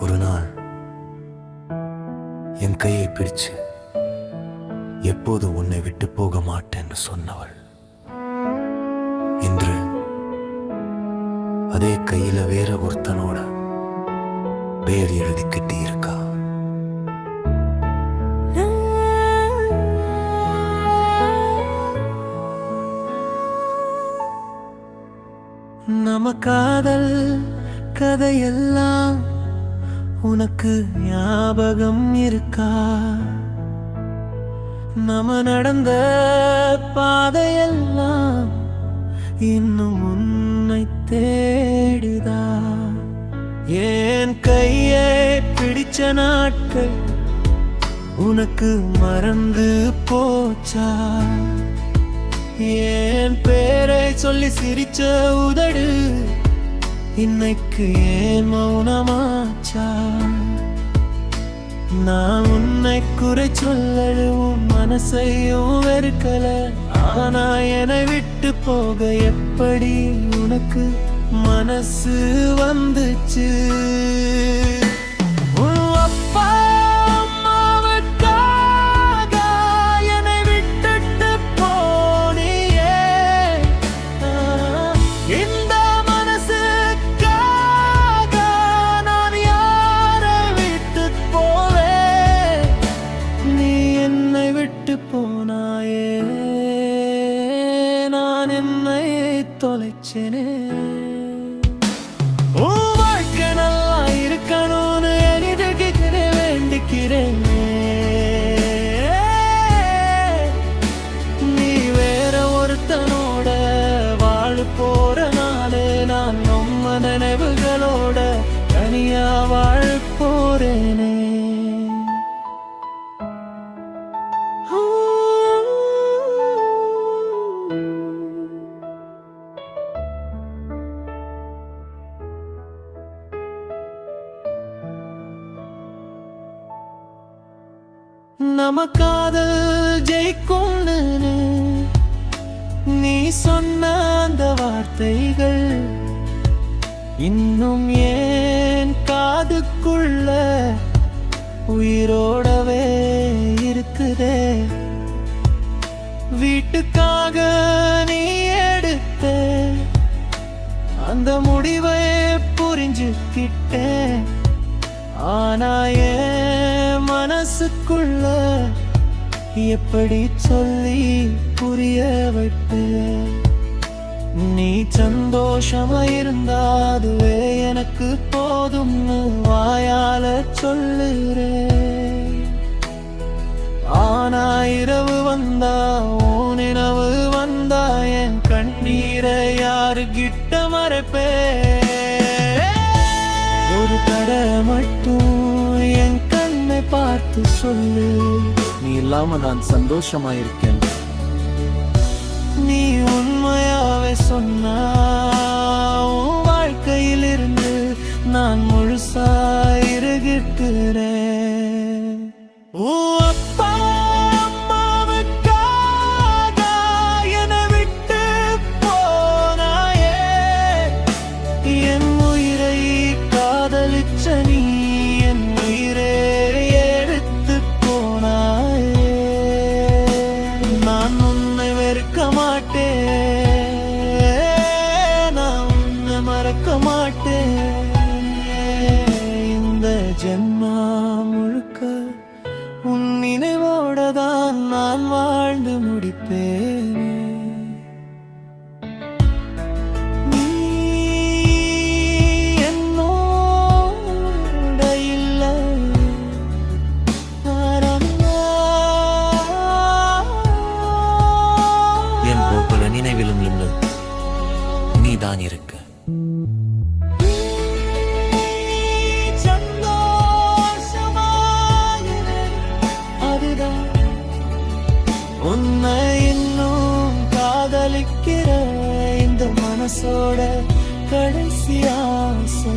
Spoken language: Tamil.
ஒரு நாள் என் கையை பிடிச்சு எப்போது உன்னை விட்டு போக மாட்டேன்னு சொன்னவள் இன்று அதே கையில வேற ஒருத்தனோட பேர் எழுதி கட்டி இருக்கா. நம்ம காதல் கதையெல்லாம் உனக்கு ஞாபகம் இருக்கா? நம்ம நடந்த பாதையெல்லாம் இன்னும் உன்னை தேடுதா? என் கையை பிடிச்ச நாட்கள் உனக்கு மறந்து போச்சா? என் பேரை சொல்லி சிரிச்ச உதடு இன்னைக்கு ஏன் மௌனமாச்சா? நான் உன்னை குறை சொல்லல, உன் மனசையும் வெறுக்கல. ஆனா என்னை விட்டு போக எப்படி உனக்கு மனசு வந்துச்சு? போனாயே நான் என்னை தொலைச்சேனே. உன் வாழ்க்கை நல்லா இருக்கணும்னு எளிதிக்கிறே வேண்டிக்கிறேன். நீ வேற ஒருத்தனோட வாழ போறனாலே நான் நம்ம நினைவுகளோட தனியா வாழ போறேனே. நம்ம காதல் ஜெயிக்கும்னு நீ சொன்ன அந்த வார்த்தைகள் இன்னும் ஏன் காதுக்குள்ள உயிரோடவே இருக்குதே. வீட்டுக்காக நீ எடுத்த அந்த முடிவை புரிஞ்சுக்கிட்டேன். ஆனா என் மனசுக்குள்ள எப்படி சொல்லி புரிய வைப்பேன்? நீ சந்தோஷமா இருந்தா அதுவே எனக்கு போதும்னு வாயால சொல்லுறேன். ஆனா இரவு வந்தா உன் நினைவு வந்தா என் கண்ணீரை யாருகிட்ட மறைப்பேன்? ஒரு தடவை மட்டும் என் கண்ணை பார்த்து சொல்லு, நீ இல்லாம நான் சந்தோஷமா இருக்கேன். நீ உண்மையாவே சொன்னா உன் வாழ்க்கையிலிருந்து நான் முழுசா இருக்கிறேன். அப்பா அம்மாவுக்காக என்னை விட்டு போனாயே, என் உயிரை காதலிச்ச நீ என் உயிரே எடுத்து போனாயே. நான் உன்னை வெறுக்க மாட்டேன், நான் உன்னை மறக்க மாட்டேன். இந்த ஜென்மா முழுக்க உன் நினைவோட தான் நான் வாழ்ந்து முடிப்பேன். நீ என்னோட இல்லை, என் ஒவ்வொரு நினைவிலும் இல்லை நீதான் இருக்க. உன்னை இன்னும் காதலிக்கிற இந்த மனசோட கடைசி ஆசை.